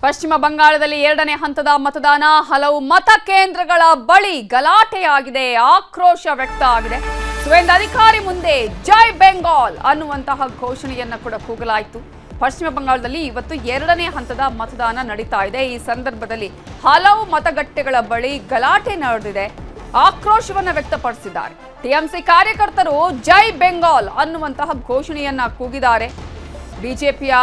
ಪಶ್ಚಿಮ ಬಂಗಾಳದಲ್ಲಿ ಎರಡನೇ ಹಂತದ ಮತದಾನ, ಹಲವು ಮತಕೇಂದ್ರಗಳ ಬಳಿ ಗಲಾಟೆಯಾಗಿದೆ, ಆಕ್ರೋಶ ವ್ಯಕ್ತ ಆಗಿದೆ. ಸುವೇಂದು ಅಧಿಕಾರಿ ಮುಂದೆ ಜೈ ಬೆಂಗಾಲ್ ಅನ್ನುವಂತಹ ಘೋಷಣೆಯನ್ನ ಕೂಡ ಕೂಗಲಾಯಿತು. ಪಶ್ಚಿಮ ಬಂಗಾಳದಲ್ಲಿ ಇವತ್ತು ಎರಡನೇ ಹಂತದ ಮತದಾನ ನಡೀತಾ ಇದೆ. ಈ ಸಂದರ್ಭದಲ್ಲಿ ಹಲವು ಮತಗಟ್ಟೆಗಳ ಬಳಿ ಗಲಾಟೆ ನಡೆದಿದೆ, ಆಕ್ರೋಶವನ್ನ ವ್ಯಕ್ತಪಡಿಸಿದ್ದಾರೆ. ಟಿಎಂಸಿ ಕಾರ್ಯಕರ್ತರು ಜೈ ಬೆಂಗಾಲ್ ಅನ್ನುವಂತಹ ಘೋಷಣೆಯನ್ನ ಕೂಗಿದ್ದಾರೆ. ಬಿಜೆಪಿಯ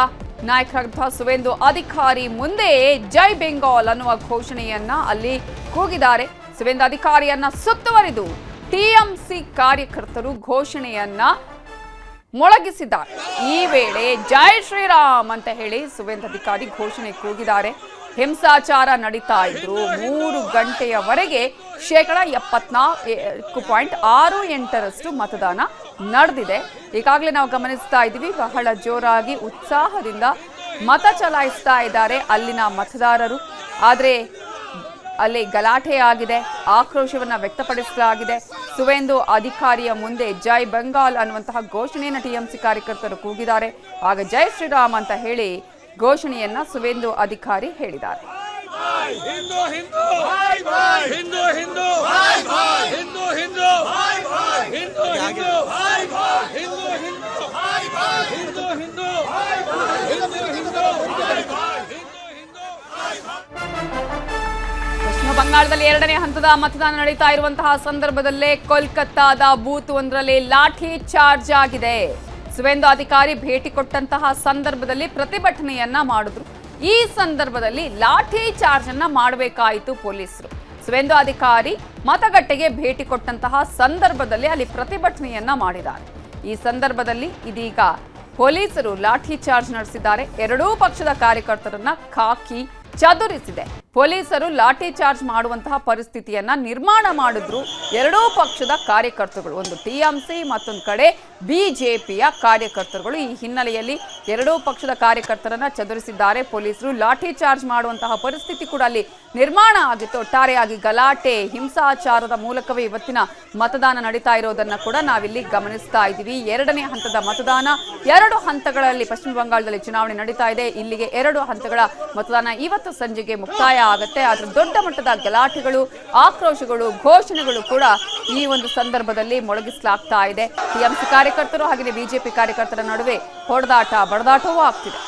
ನಾಯಕರಾದಂತಹ ಸುವೇಂದು ಅಧಿಕಾರಿ ಮುಂದೆ ಜೈ ಬೆಂಗಾಲ್ ಅನ್ನುವ ಘೋಷಣೆಯನ್ನ ಅಲ್ಲಿ ಕೂಗಿದ್ದಾರೆ. ಸುವೇಂದು ಅಧಿಕಾರಿಯನ್ನ ಸುತ್ತುವರಿದು ಟಿಎಂಸಿ ಕಾರ್ಯಕರ್ತರು ಘೋಷಣೆಯನ್ನ ಮೊಳಗಿಸಿದ್ದಾರೆ. ಈ ವೇಳೆ ಜೈ ಶ್ರೀರಾಮ್ ಅಂತ ಹೇಳಿ ಸುವೇಂದು ಅಧಿಕಾರಿ ಘೋಷಣೆ ಕೂಗಿದ್ದಾರೆ. ಹಿಂಸಾಚಾರ ನಡೀತಾ ಇದ್ರು. 3 ಗಂಟೆಯವರೆಗೆ 74.68% ಮತದಾನ ನಡೆದಿದೆ. ಈಗಾಗಲೇ ನಾವು ಗಮನಿಸ್ತಾ ಇದ್ದೀವಿ, ಬಹಳ ಜೋರಾಗಿ ಉತ್ಸಾಹದಿಂದ ಮತ ಚಲಾಯಿಸ್ತಾ ಇದ್ದಾರೆ ಅಲ್ಲಿನ ಮತದಾರರು. ಆದರೆ ಅಲ್ಲಿ ಗಲಾಟೆಯಾಗಿದೆ, ಆಕ್ರೋಶವನ್ನ ವ್ಯಕ್ತಪಡಿಸಲಾಗಿದೆ. ಸುವೇಂದು ಅಧಿಕಾರಿಯ ಮುಂದೆ ಜೈ ಬೆಂಗಾಲ್ ಅನ್ನುವಂತಹ ಘೋಷಣೆಯನ್ನು ಟಿಎಂಸಿ ಕಾರ್ಯಕರ್ತರು ಕೂಗಿದ್ದಾರೆ. ಆಗ ಜೈ ಶ್ರೀರಾಮ್ ಅಂತ ಹೇಳಿ ಘೋಷಣೆಯನ್ನ ಸುವೇಂದು ಅಧಿಕಾರಿ ಹೇಳಿದ್ದಾರೆ. ಪಶ್ಚಿಮ ಬಂಗಾಳದಲ್ಲಿ ಎರಡನೇ ಹಂತದ ಮತದಾನ ನಡೀತಾ ಇರುವಂತಹ ಸಂದರ್ಭದಲ್ಲೇ ಕೋಲ್ಕತ್ತಾದ ಬೂತ್ ಒಂದರಲ್ಲಿ ಲಾಠಿ ಚಾರ್ಜ್ ಆಗಿದೆ. ಸುವೇಂದು ಅಧಿಕಾರಿ ಭೇಟಿ ಕೊಟ್ಟಂತಹ ಸಂದರ್ಭದಲ್ಲಿ ಪ್ರತಿಭಟನೆಯನ್ನ ಮಾಡಿದ್ರು. ಈ ಸಂದರ್ಭದಲ್ಲಿ ಲಾಠಿ ಚಾರ್ಜ್ ಅನ್ನ ಮಾಡಬೇಕಾಯಿತು ಪೊಲೀಸರು. ಸುವೇಂದು ಅಧಿಕಾರಿ ಮತಗಟ್ಟೆಗೆ ಭೇಟಿ ಕೊಟ್ಟಂತಹ ಸಂದರ್ಭದಲ್ಲಿ ಅಲ್ಲಿ ಪ್ರತಿಭಟನೆಯನ್ನ ಮಾಡಿದ್ದಾರೆ. ಈ ಸಂದರ್ಭದಲ್ಲಿ ಇದೀಗ ಪೊಲೀಸರು ಲಾಠಿ ಚಾರ್ಜ್ ನಡೆಸಿದ್ದಾರೆ. ಎರಡೂ ಪಕ್ಷದ ಕಾರ್ಯಕರ್ತರನ್ನ ಖಾಕಿ ಚದುರಿಸಿದೆ. ಪೊಲೀಸರು ಲಾಠಿ ಚಾರ್ಜ್ ಮಾಡುವಂತಹ ಪರಿಸ್ಥಿತಿಯನ್ನ ನಿರ್ಮಾಣ ಮಾಡಿದ್ರು ಎರಡೂ ಪಕ್ಷದ ಕಾರ್ಯಕರ್ತರುಗಳು. ಒಂದು ಟಿಎಂಸಿ, ಮತ್ತೊಂದು ಕಡೆ ಬಿಜೆಪಿಯ ಕಾರ್ಯಕರ್ತರುಗಳು. ಈ ಹಿನ್ನೆಲೆಯಲ್ಲಿ ಎರಡೂ ಪಕ್ಷದ ಕಾರ್ಯಕರ್ತರನ್ನ ಚದುರಿಸಿದ್ದಾರೆ ಪೊಲೀಸರು. ಲಾಠಿ ಚಾರ್ಜ್ ಮಾಡುವಂತಹ ಪರಿಸ್ಥಿತಿ ಕೂಡ ಅಲ್ಲಿ ನಿರ್ಮಾಣ ಆಗಿತ್ತು. ಒಟ್ಟಾರೆಯಾಗಿ ಗಲಾಟೆ, ಹಿಂಸಾಚಾರದ ಮೂಲಕವೇ ಇವತ್ತಿನ ಮತದಾನ ನಡೀತಾ ಇರೋದನ್ನ ಕೂಡ ನಾವಿಲ್ಲಿ ಗಮನಿಸ್ತಾ ಇದ್ದೀವಿ. ಎರಡನೇ ಹಂತದ ಮತದಾನ, 2 ಹಂತಗಳಲ್ಲಿ ಪಶ್ಚಿಮ ಬಂಗಾಳದಲ್ಲಿ ಚುನಾವಣೆ ನಡೀತಾ ಇದೆ. ಇಲ್ಲಿಗೆ 2 ಹಂತಗಳ ಮತದಾನ ಇವತ್ತು ಸಂಜೆಗೆ ಮುಕ್ತಾಯ ಆಗುತ್ತೆ. ಆದ್ರೆ ದೊಡ್ಡ ಮಟ್ಟದ ಗಲಾಟೆಗಳು, ಆಕ್ರೋಶಗಳು, ಘೋಷಣೆಗಳು ಕೂಡ ಈ ಒಂದು ಸಂದರ್ಭದಲ್ಲಿ ಮೊಳಗಿಸಲಾಗ್ತಾ ಇದೆ. ಟಿಎಂಸಿ ಕಾರ್ಯಕರ್ತರು ಹಾಗೆ ಬಿಜೆಪಿ ಕಾರ್ಯಕರ್ತರ ನಡುವೆ ಹೊಡೆದಾಟ, ಬಡದಾಟವೂ ಆಗ್ತಿದೆ.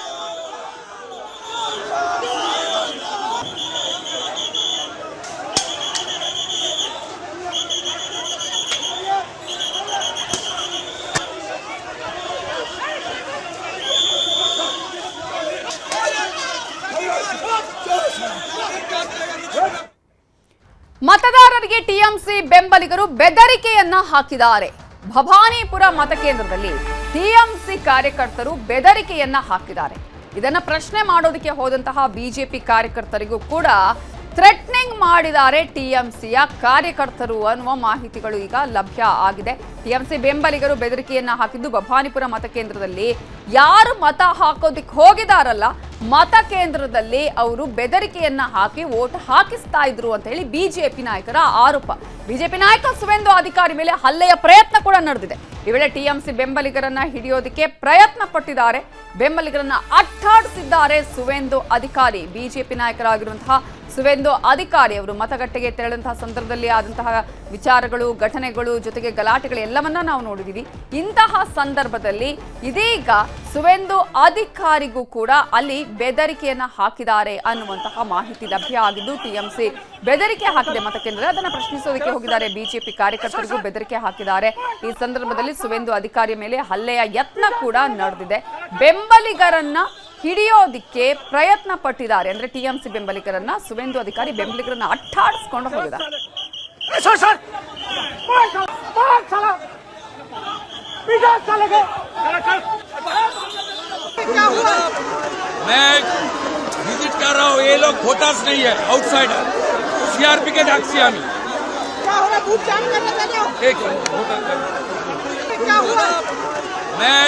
ಮತದಾರರಿಗೆ ಟಿಎಂಸಿ ಬೆಂಬಲಿಗರು ಬೆದರಿಕೆಯನ್ನ ಹಾಕಿದ್ದಾರೆ. ಭವಾನಿಪುರ ಮತಕೇಂದ್ರದಲ್ಲಿ ಟಿಎಂಸಿ ಕಾರ್ಯಕರ್ತರು ಬೆದರಿಕೆಯನ್ನ ಹಾಕಿದ್ದಾರೆ. ಇದನ್ನ ಪ್ರಶ್ನೆ ಮಾಡೋದಕ್ಕೆ ಹೋದಂತಹ ಬಿಜೆಪಿ ಕಾರ್ಯಕರ್ತರಿಗೂ ಕೂಡ ಥ್ರೆಟ್ನಿಂಗ್ ಮಾಡಿದ್ದಾರೆ ಟಿಎಂಸಿಯ ಕಾರ್ಯಕರ್ತರು ಅನ್ನುವ ಮಾಹಿತಿಗಳು ಈಗ ಲಭ್ಯ ಆಗಿದೆ. ಟಿಎಂಸಿ ಬೆಂಬಲಿಗರು ಬೆದರಿಕೆಯನ್ನ ಹಾಕಿದ್ದು ಭವಾನಿಪುರ ಮತಕೇಂದ್ರದಲ್ಲಿ ಯಾರು ಮತ ಹಾಕೋದಿಕ್ಕೆ ಹೋಗಿದಾರಲ್ಲ, ಮತಕೇಂದ್ರದಲ್ಲಿ ಅವರು ಬೆದರಿಕೆಯನ್ನ ಹಾಕಿ ವೋಟ್ ಹಾಕಿಸ್ತಾ ಇದ್ರು ಅಂತ ಹೇಳಿ ಬಿಜೆಪಿ ನಾಯಕರ ಆರೋಪ. ಬಿಜೆಪಿ ನಾಯಕ ಸುವೇಂದು ಅಧಿಕಾರಿ ಮೇಲೆ ಹಲ್ಲೆಯ ಪ್ರಯತ್ನ ಕೂಡ ನಡೆದಿದೆ. ಈ ವೇಳೆ ಟಿಎಂಸಿ ಬೆಂಬಲಿಗರನ್ನ ಹಿಡಿಯೋದಕ್ಕೆ ಪ್ರಯತ್ನ ಪಟ್ಟಿದ್ದಾರೆ. ಬೆಂಬಲಿಗರನ್ನ ಅಟ್ಟಾಡಿಸಿದ್ದಾರೆ ಸುವೇಂದು ಅಧಿಕಾರಿ. ಬಿಜೆಪಿ ನಾಯಕರಾಗಿರುವಂತಹ ಸುವೇಂದು ಅಧಿಕಾರಿ ಅವರು ಮತಗಟ್ಟೆಗೆ ತೆರಳಂತಹ ಸಂದರ್ಭದಲ್ಲಿ ಆದಂತಹ ವಿಚಾರಗಳು, ಘಟನೆಗಳು, ಜೊತೆಗೆ ಗಲಾಟೆಗಳು ಎಲ್ಲವನ್ನ ನಾವು ನೋಡಿದೀವಿ. ಇಂತಹ ಸಂದರ್ಭದಲ್ಲಿ ಇದೀಗ ಸುವೇಂದು ಅಧಿಕಾರಿಗೂ ಕೂಡ ಅಲ್ಲಿ ಬೆದರಿಕೆಯನ್ನ ಹಾಕಿದ್ದಾರೆ ಅನ್ನುವಂತಹ ಮಾಹಿತಿ ಲಭ್ಯ ಆಗಿದ್ದು, ಟಿಎಂಸಿ ಬೆದರಿಕೆ ಹಾಕಿದೆ ಮತಕೇಂದ್ರ. ಅದನ್ನ ಪ್ರಶ್ನಿಸೋದಕ್ಕೆ ಹೋಗಿದ್ದಾರೆ ಬಿಜೆಪಿ ಕಾರ್ಯಕರ್ತರಿಗೂ ಬೆದರಿಕೆ ಹಾಕಿದ್ದಾರೆ. ಈ ಸಂದರ್ಭದಲ್ಲಿ ಸುವೇಂದು ಅಧಿಕಾರಿ ಮೇಲೆ ಹಲ್ಲೆಯ ಯತ್ನ ಕೂಡ ನಡೆದಿದೆ. ಬೆಂಬಲಿಗರನ್ನ ಹಿಡಿಯೋದಿಕ್ಕೆ ಪ್ರಯತ್ನ ಪಟ್ಟಿದ್ದಾರೆ. ಅಂದ್ರೆ ಟಿಎಂಸಿ ಬೆಂಬಲಿಗರನ್ನ ಸುವೇಂದು ಅಧಿಕಾರಿ ಬೆಂಬಲಿಗರನ್ನ ಅಟ್ಟಾಡಿಸ್ಕೊಂಡು ಹೋಗಿದ್ದಾರೆ. मैं विजिट कर रहा हूँ, ये लोग खोटास नहीं है, आउटसाइडर, सीआरपी के डाक्सी आमी। मैं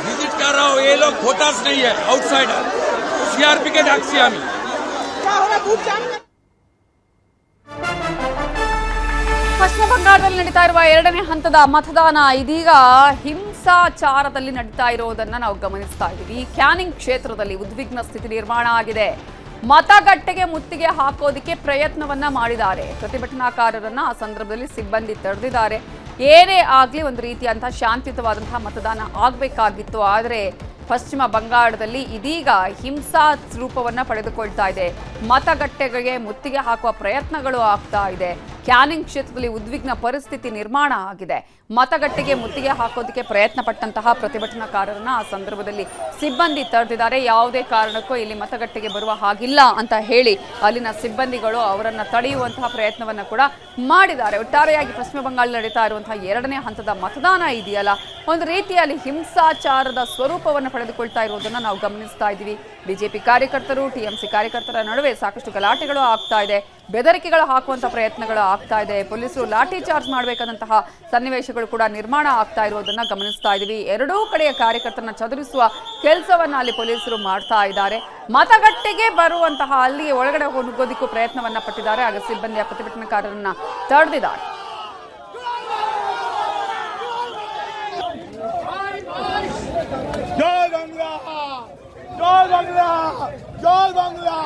विजिट कर रहा हूँ, ये लोग खोटास नहीं है, आउटसाइडर, सीआरपी के डाक्सी आमी। ಪಶ್ಚಿಮ ಬಂಗಾಳದಲ್ಲಿ ನಡೀತಾ ಇರುವ ಎರಡನೇ ಹಂತದ ಮತದಾನ ಇದೀಗ ಹಿಂಸಾಚಾರದಲ್ಲಿ ನಡೀತಾ ಇರೋದನ್ನ ನಾವು ಗಮನಿಸ್ತಾ ಇದ್ದೀವಿ. ಕ್ಯಾನಿಂಗ್ ಕ್ಷೇತ್ರದಲ್ಲಿ ಉದ್ವಿಗ್ನ ಸ್ಥಿತಿ ನಿರ್ಮಾಣ ಆಗಿದೆ. ಮತಗಟ್ಟೆಗೆ ಮುತ್ತಿಗೆ ಹಾಕೋದಕ್ಕೆ ಪ್ರಯತ್ನವನ್ನ ಮಾಡಿದ್ದಾರೆ. ಪ್ರತಿಭಟನಾಕಾರರನ್ನ ಆ ಸಂದರ್ಭದಲ್ಲಿ ಸಿಬ್ಬಂದಿ ತಡೆದಿದ್ದಾರೆ. ಏನೇ ಆಗ್ಲಿ ಒಂದು ರೀತಿಯಂತಹ ಶಾಂತಿಯುತವಾದಂತಹ ಮತದಾನ ಆಗ್ಬೇಕಾಗಿತ್ತು. ಆದರೆ ಪಶ್ಚಿಮ ಬಂಗಾಳದಲ್ಲಿ ಇದೀಗ ಹಿಂಸಾ ರೂಪವನ್ನ ಪಡೆದುಕೊಳ್ತಾ ಇದೆ. ಮತಗಟ್ಟೆಗಳಿಗೆ ಮುತ್ತಿಗೆ ಹಾಕುವ ಪ್ರಯತ್ನಗಳು ಆಗ್ತಾ ಇದೆ. ಕ್ಯಾನಿಂಗ್ ಕ್ಷೇತ್ರದಲ್ಲಿ ಉದ್ವಿಗ್ನ ಪರಿಸ್ಥಿತಿ ನಿರ್ಮಾಣ ಆಗಿದೆ. ಮತಗಟ್ಟೆಗೆ ಮುತ್ತಿಗೆ ಹಾಕೋದಕ್ಕೆ ಪ್ರಯತ್ನ ಪಟ್ಟಂತಹ ಪ್ರತಿಭಟನಾಕಾರರನ್ನ ಆ ಸಂದರ್ಭದಲ್ಲಿ ಸಿಬ್ಬಂದಿ ತಡೆದಿದ್ದಾರೆ. ಯಾವುದೇ ಕಾರಣಕ್ಕೂ ಇಲ್ಲಿ ಮತಗಟ್ಟೆಗೆ ಬರುವ ಹಾಗಿಲ್ಲ ಅಂತ ಹೇಳಿ ಅಲ್ಲಿನ ಸಿಬ್ಬಂದಿಗಳು ಅವರನ್ನ ತಡೆಯುವಂತಹ ಪ್ರಯತ್ನವನ್ನ ಕೂಡ ಮಾಡಿದ್ದಾರೆ. ಒಟ್ಟಾರೆಯಾಗಿ ಪಶ್ಚಿಮ ಬಂಗಾಳ ನಡೀತಾ ಇರುವಂತಹ 2ನೇ ಹಂತದ ಮತದಾನ ಇದೆಯಲ್ಲ, ಒಂದು ರೀತಿಯಲ್ಲಿ ಹಿಂಸಾಚಾರದ ಸ್ವರೂಪವನ್ನು ಪಡೆದುಕೊಳ್ತಾ ಇರುವುದನ್ನು ನಾವು ಗಮನಿಸ್ತಾ ಇದ್ದೀವಿ. ಬಿಜೆಪಿ ಕಾರ್ಯಕರ್ತರು, ಟಿಎಂಸಿ ಕಾರ್ಯಕರ್ತರ ನಡುವೆ ಸಾಕಷ್ಟು ಗಲಾಟೆಗಳು ಆಗ್ತಾ ಇದೆ. ಬೆದರಿಕೆಗಳು ಹಾಕುವಂತಹ ಪ್ರಯತ್ನಗಳು ಆಗ್ತಾ ಇದೆ. ಪೊಲೀಸರು ಲಾಠಿ ಚಾರ್ಜ್ ಮಾಡಬೇಕಾದಂತಹ ಸನ್ನಿವೇಶಗಳು ಕೂಡ ನಿರ್ಮಾಣ ಆಗ್ತಾ ಇರುವುದನ್ನು ಗಮನಿಸ್ತಾ ಇದ್ದೀವಿ. ಎರಡೂ ಕಡೆಯ ಕಾರ್ಯಕರ್ತರನ್ನ ಚದುರಿಸುವ ಕೆಲಸವನ್ನ ಅಲ್ಲಿ ಪೊಲೀಸರು ಮಾಡ್ತಾ ಇದ್ದಾರೆ. ಮತಗಟ್ಟೆಗೆ ಬರುವಂತಹ ಅಲ್ಲಿಗೆ ಒಳಗಡೆ ನುಗ್ಗೋದಿಕ್ಕೂ ಪ್ರಯತ್ನವನ್ನ ಪಟ್ಟಿದ್ದಾರೆ. ಆಗ ಸಿಬ್ಬಂದಿಯ ಪ್ರತಿಭಟನಾಕಾರರನ್ನ ತಡೆದಿದ್ದಾರೆ. জয় বাংলা জয় বাংলা জয় বাংলা